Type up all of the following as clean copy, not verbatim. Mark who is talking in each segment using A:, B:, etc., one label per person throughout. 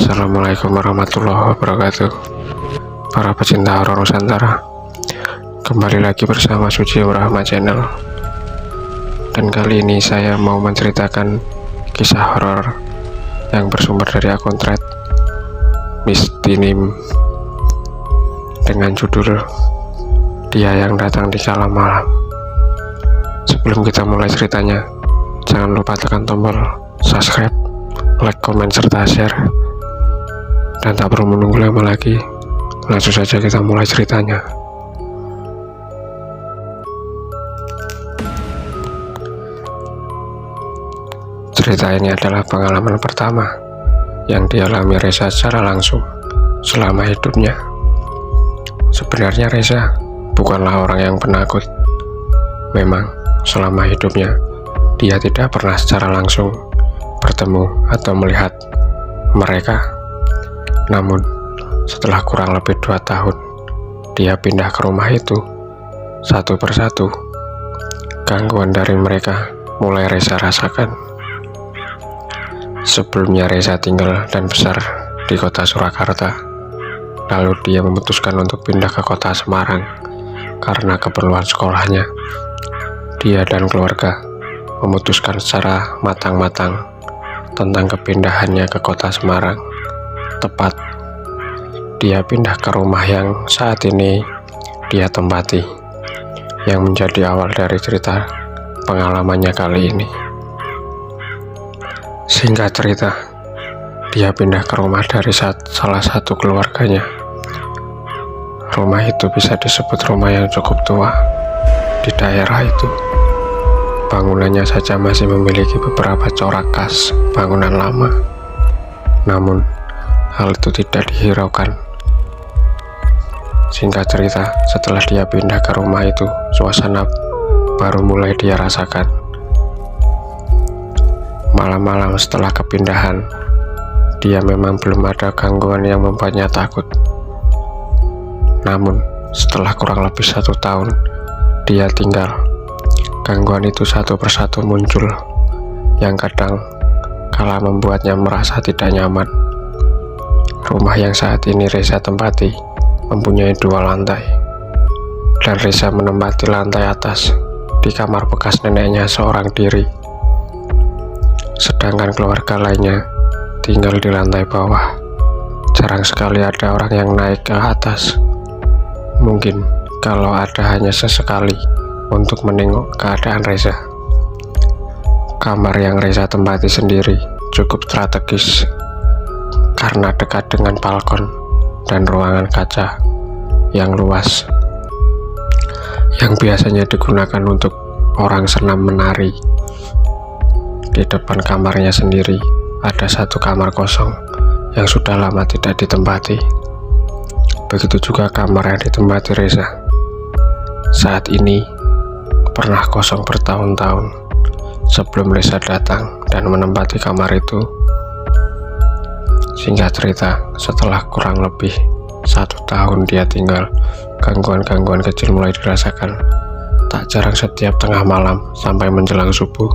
A: Assalamualaikum warahmatullahi wabarakatuh. Para pecinta horor Nusantara, kembali lagi bersama Suci Rahma Channel. Dan kali ini saya mau menceritakan kisah horor yang bersumber dari akun thread Mistinim dengan judul Dia Yang Datang di Kala Malam. Sebelum kita mulai ceritanya, jangan lupa tekan tombol subscribe, like, komen, serta share. Dan tak perlu menunggu lama lagi, langsung saja kita mulai ceritanya. Cerita ini adalah pengalaman pertama yang dialami Reza secara langsung selama hidupnya. Sebenarnya Reza bukanlah orang yang penakut. Memang selama hidupnya dia tidak pernah secara langsung bertemu atau melihat mereka. Namun setelah kurang lebih 2 tahun dia pindah ke rumah itu, satu persatu gangguan dari mereka mulai Reza rasakan. Sebelumnya Reza tinggal dan besar di kota Surakarta, lalu dia memutuskan untuk pindah ke kota Semarang karena keperluan sekolahnya. Dia dan keluarga memutuskan secara matang-matang tentang kepindahannya ke kota Semarang. Tepat dia pindah ke rumah yang saat ini dia tempati, yang menjadi awal dari cerita pengalamannya kali ini. Singkat cerita, dia pindah ke rumah dari salah satu keluarganya. Rumah itu bisa disebut rumah yang cukup tua di daerah itu. Bangunannya saja masih memiliki beberapa corak khas bangunan lama. Namun hal itu tidak dihiraukan. Singkat cerita, setelah dia pindah ke rumah itu, suasana baru mulai dia rasakan. Malam-malam setelah kepindahan, dia memang belum ada gangguan yang membuatnya takut. Namun setelah kurang lebih 1 tahun dia tinggal, gangguan itu satu persatu muncul, yang kadang kala membuatnya merasa tidak nyaman. Rumah yang saat ini Reza tempati mempunyai 2 lantai, dan Reza menempati lantai atas di kamar bekas neneknya seorang diri. Sedangkan keluarga lainnya tinggal di lantai bawah. Jarang sekali ada orang yang naik ke atas. Mungkin kalau ada hanya sesekali untuk menengok keadaan Reza. Kamar yang Reza tempati sendiri cukup strategis karena dekat dengan balkon dan ruangan kaca yang luas, yang biasanya digunakan untuk orang senam menari. Di depan kamarnya sendiri ada 1 kamar kosong yang sudah lama tidak ditempati. Begitu juga kamar yang ditempati Reza saat ini pernah kosong bertahun-tahun sebelum Reza datang dan menempati kamar itu. Singkat cerita, setelah kurang lebih 1 tahun dia tinggal, gangguan-gangguan kecil mulai dirasakan. Tak jarang setiap tengah malam sampai menjelang subuh,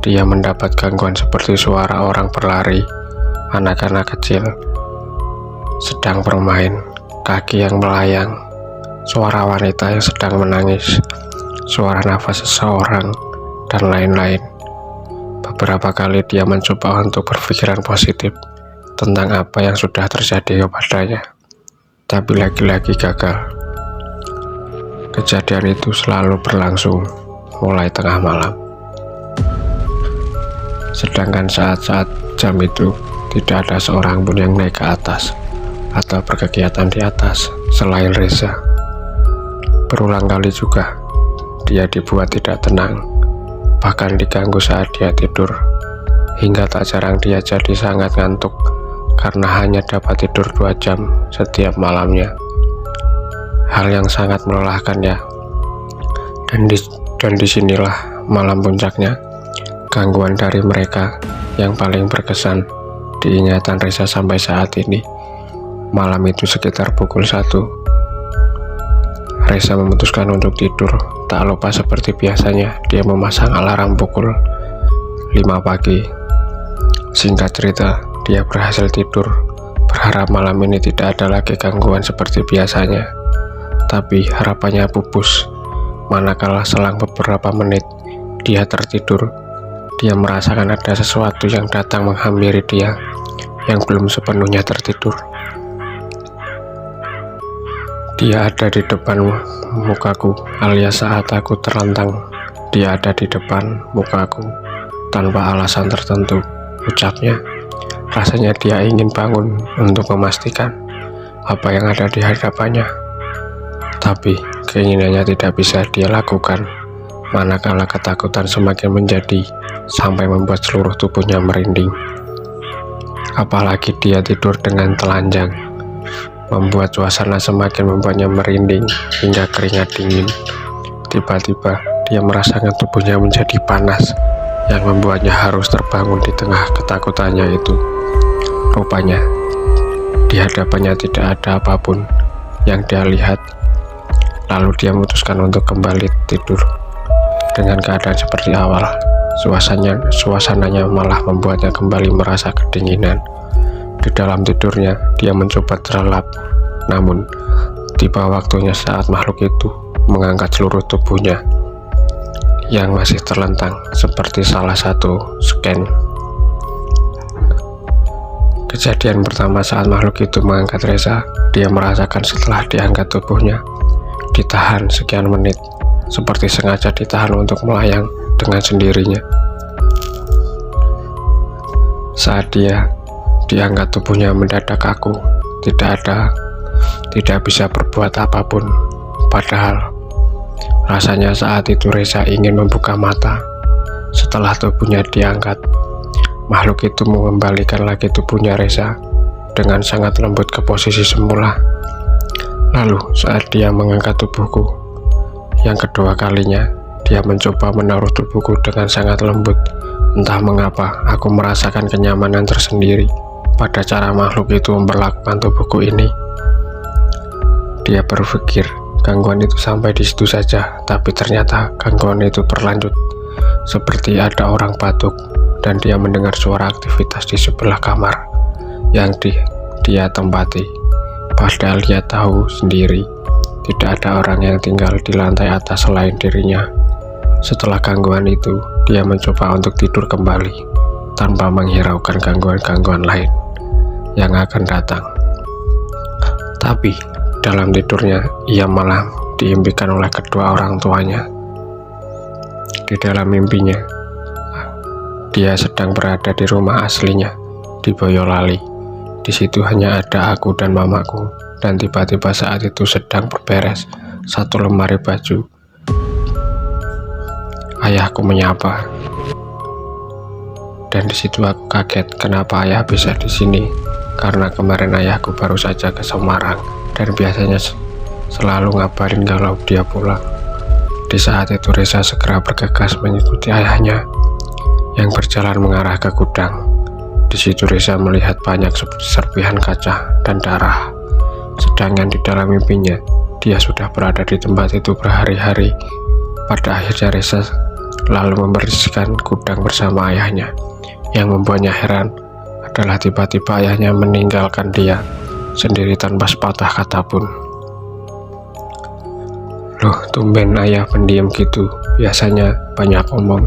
A: dia mendapat gangguan seperti suara orang berlari, anak-anak kecil sedang bermain, kaki yang melayang, suara wanita yang sedang menangis, suara nafas seseorang, dan lain-lain. Beberapa kali dia mencoba untuk berpikiran positif tentang apa yang sudah terjadi kepadanya, tapi lagi-lagi gagal. Kejadian itu selalu berlangsung mulai tengah malam. Sedangkan saat-saat jam itu tidak ada seorang pun yang naik ke atas atau berkegiatan di atas selain Reza. Berulang kali juga dia dibuat tidak tenang, bahkan diganggu saat dia tidur, hingga tak jarang dia jadi sangat ngantuk karena hanya dapat tidur 2 jam setiap malamnya. Hal yang sangat melelahkan ya. Dan disinilah malam puncaknya. Gangguan dari mereka yang paling berkesan diingatan Reza sampai saat ini. Malam itu sekitar pukul 1, Reza memutuskan untuk tidur. Tak lupa seperti biasanya dia memasang alarm pukul 5 pagi. Singkat cerita, dia berhasil tidur, berharap malam ini tidak ada lagi gangguan seperti biasanya. Tapi harapannya pupus, manakala selang beberapa menit dia tertidur. Dia merasakan ada sesuatu yang datang menghampiri dia yang belum sepenuhnya tertidur. Dia ada di depan mukaku, alias saat aku terlentang, dia ada di depan mukaku tanpa alasan tertentu, ucapnya. Rasanya dia ingin bangun untuk memastikan apa yang ada di hadapannya. Tapi keinginannya tidak bisa dia lakukan, manakala ketakutan semakin menjadi sampai membuat seluruh tubuhnya merinding. Apalagi dia tidur dengan telanjang, membuat suasana semakin membuatnya merinding hingga keringat dingin. Tiba-tiba dia merasakan tubuhnya menjadi panas yang membuatnya harus terbangun di tengah ketakutannya itu. Rupanya di hadapannya tidak ada apapun yang dia lihat. Lalu dia memutuskan untuk kembali tidur dengan keadaan seperti awal. Suasananya malah membuatnya kembali merasa kedinginan. Di dalam tidurnya dia mencoba terlelap, namun tiba waktunya saat makhluk itu mengangkat seluruh tubuhnya yang masih terlentang seperti salah satu scan. Kejadian pertama saat makhluk itu mengangkat Reza, dia merasakan setelah diangkat tubuhnya ditahan sekian menit, seperti sengaja ditahan untuk melayang dengan sendirinya. Saat dia diangkat tubuhnya mendadak kaku, tidak bisa berbuat apapun. Padahal rasanya saat itu Reza ingin membuka mata. Setelah tubuhnya diangkat, makhluk itu mengembalikan lagi tubuhnya Reza dengan sangat lembut ke posisi semula. Lalu saat dia mengangkat tubuhku yang kedua kalinya, dia mencoba menaruh tubuhku dengan sangat lembut. Entah mengapa aku merasakan kenyamanan tersendiri pada cara makhluk itu memperlakukan tubuhku ini. Dia berpikir gangguan itu sampai di situ saja, tapi ternyata gangguan itu berlanjut. Seperti ada orang batuk dan dia mendengar suara aktivitas di sebelah kamar yang dia tempati. Padahal dia tahu sendiri tidak ada orang yang tinggal di lantai atas selain dirinya. Setelah gangguan itu, dia mencoba untuk tidur kembali tanpa menghiraukan gangguan-gangguan lain yang akan datang. Tapi dalam tidurnya ia malah diimpikan oleh kedua orang tuanya. Di dalam mimpinya dia sedang berada di rumah aslinya di Boyolali. Di situ hanya ada aku dan mamaku, dan tiba-tiba saat itu sedang berberes satu lemari baju. Ayahku menyapa, dan di situ aku kaget kenapa ayah bisa di sini. Karena kemarin ayahku baru saja ke Semarang dan biasanya selalu ngabarin kalau dia pulang. Di saat itu Reza segera bergegas mengikuti ayahnya yang berjalan mengarah ke gudang. Di situ Reza melihat banyak serpihan kaca dan darah. Sedangkan di dalam mimpinya dia sudah berada di tempat itu berhari-hari. Pada akhirnya Reza lalu membersihkan gudang bersama ayahnya. Yang membuatnya heran adalah tiba-tiba ayahnya meninggalkan dia sendiri tanpa sepatah kata pun. Loh, tumben ayah pendiam gitu, biasanya banyak omong.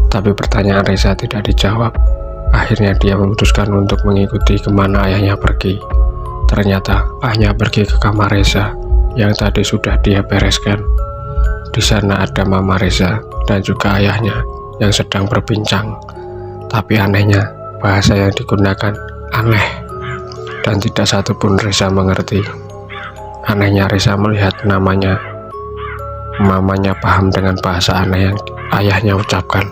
A: Tapi pertanyaan Reza tidak dijawab. Akhirnya dia memutuskan untuk mengikuti kemana ayahnya pergi. Ternyata ayahnya pergi ke kamar Reza yang tadi sudah dia bereskan. Di sana ada mama Reza dan juga ayahnya yang sedang berbincang. Tapi anehnya, bahasa yang digunakan aneh dan tidak satupun Reza mengerti. Anehnya Reza melihat mamanya paham dengan bahasa aneh yang ayahnya ucapkan.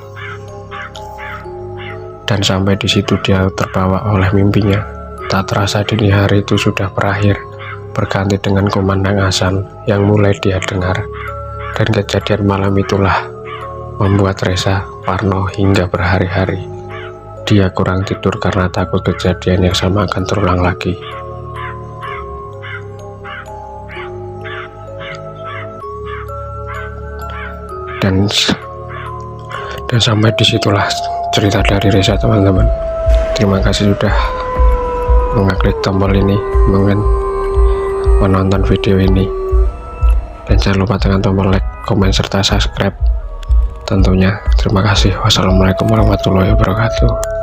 A: Dan sampai di situ dia terbawa oleh mimpinya. Tak terasa dini hari itu sudah berakhir, berganti dengan kumandang azan yang mulai dia dengar. Dan kejadian malam itulah membuat Reza parno hingga berhari-hari. Dia kurang tidur karena takut kejadian yang sama akan terulang lagi. Dan sampai disitulah cerita dari Reza, teman-teman. terima kasih sudah mengklik tombol ini, menonton video ini, dan jangan lupa tekan tombol like, komen, serta subscribe tentunya. Terima kasih. Wassalamualaikum warahmatullahi wabarakatuh.